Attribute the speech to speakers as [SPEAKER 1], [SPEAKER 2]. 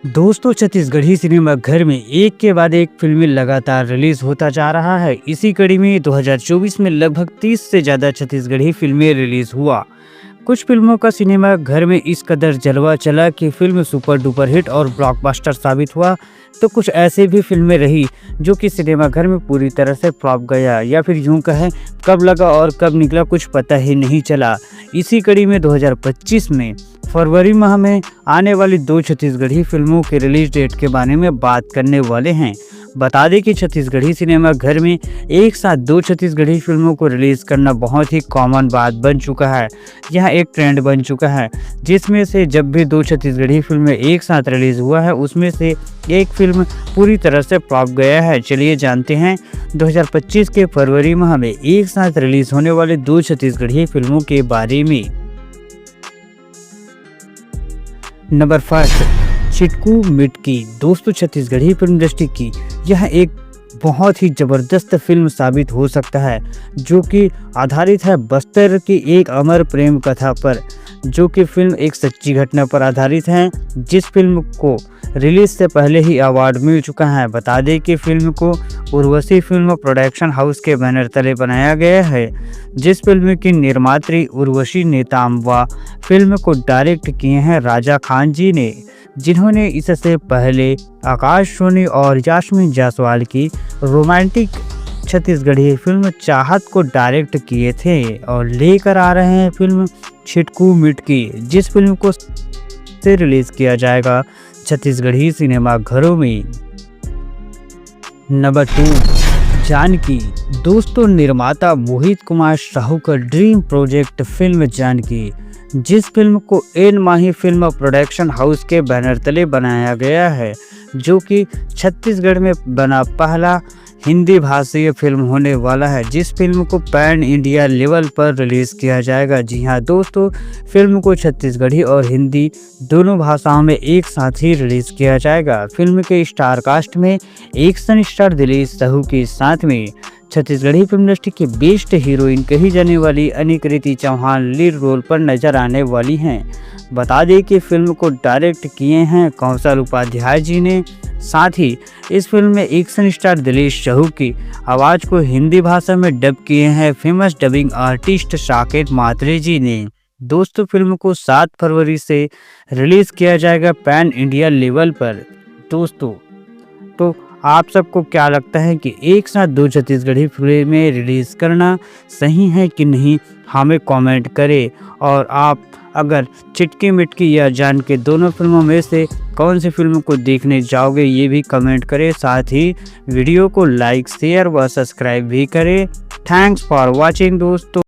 [SPEAKER 1] दोस्तों, छत्तीसगढ़ी सिनेमा घर में एक के बाद एक फिल्में लगातार रिलीज होता जा रहा है। इसी कड़ी में 2024 में लगभग 30 से ज्यादा छत्तीसगढ़ी फिल्में रिलीज हुआ। कुछ फिल्मों का सिनेमा घर में इस कदर जलवा चला कि फिल्म सुपर डुपर हिट और ब्लॉकबस्टर साबित हुआ, तो कुछ ऐसे भी फिल्में रही जो कि सिनेमा घर में पूरी तरह से फ्लॉप गया, या फिर यूं कहें कब लगा और कब निकला कुछ पता ही नहीं चला। इसी कड़ी में 2025 में फरवरी माह में आने वाली 2 छत्तीसगढ़ी फिल्मों के रिलीज डेट के बारे में बात करने वाले हैं। बता दें कि छत्तीसगढ़ी सिनेमा घर में एक साथ 2 छत्तीसगढ़ी फिल्मों को रिलीज करना बहुत ही कॉमन बात बन चुका है। यह एक ट्रेंड बन चुका है, जिसमें से जब भी 2 छत्तीसगढ़ी फिल्में एक साथ रिलीज हुआ है, उसमें से एक फिल्म पूरी तरह से फ्लॉप गया है। चलिए जानते हैं 2025 के फरवरी माह में एक साथ रिलीज होने वाले 2 छत्तीसगढ़ी फिल्मों के बारे में। नंबर 1, चिटकू मिटकी। दोस्तों, छत्तीसगढ़ी फिल्म इंडस्ट्री की यह एक बहुत ही ज़बरदस्त फिल्म साबित हो सकता है, जो कि आधारित है बस्तर की एक अमर प्रेम कथा पर, जो कि फिल्म एक सच्ची घटना पर आधारित है, जिस फिल्म को रिलीज से पहले ही अवार्ड मिल चुका है। बता दें कि फिल्म को उर्वशी फिल्म प्रोडक्शन हाउस के बैनर तले बनाया गया है, जिस फिल्म की निर्मात्री उर्वशी नेताम व फिल्म को डायरेक्ट किए हैं राजा खान जी ने, जिन्होंने इससे पहले आकाश सोनी और यास्मीन जायसवाल की रोमांटिक छत्तीसगढ़ी फिल्म चाहत को डायरेक्ट किए थे। और लेकर आ रहे हैं फिल्म चिटकू मिटकी, जिस फिल्म को से रिलीज किया जाएगा छत्तीसगढ़ी सिनेमा घरों में। नंबर 2, जानकी। दोस्तों, निर्माता मोहित कुमार साहू का ड्रीम प्रोजेक्ट फिल्म जानकी, जिस फिल्म को एन माही फिल्म प्रोडक्शन हाउस के बैनर तले बनाया गया है, जो कि छत्तीसगढ़ में बना पहला हिंदी भाषीय फिल्म होने वाला है, जिस फिल्म को पैन इंडिया लेवल पर रिलीज़ किया जाएगा। जी हां दोस्तों, फिल्म को छत्तीसगढ़ी और हिंदी दोनों भाषाओं में एक साथ ही रिलीज़ किया जाएगा। फिल्म के स्टार कास्ट में एक्शन स्टार दिलीप साहू के साथ में छत्तीसगढ़ी फिल्म इंडस्ट्री की बेस्ट हीरोइन कही जाने वाली अनिकृति चौहान लीड रोल पर नजर आने वाली हैं। बता दें कि फिल्म को डायरेक्ट किए हैं कौशल उपाध्याय जी ने। साथ ही इस फिल्म में एक्शन स्टार दिलीप साहू की आवाज़ को हिंदी भाषा में डब किए हैं फेमस डबिंग आर्टिस्ट साकेत मात्रे जी ने। दोस्तों, फिल्म को 7 फरवरी से रिलीज़ किया जाएगा पैन इंडिया लेवल पर। दोस्तों, तो आप सबको क्या लगता है कि एक साथ 2 छत्तीसगढ़ी फिल्में रिलीज़ करना सही है कि नहीं, हमें कमेंट करें। और आप अगर चिटकी मिटकी या जान के दोनों फिल्मों में से कौन सी फिल्म को देखने जाओगे, ये भी कमेंट करें। साथ ही वीडियो को लाइक शेयर व सब्सक्राइब भी करें। थैंक्स फॉर वॉचिंग दोस्तों।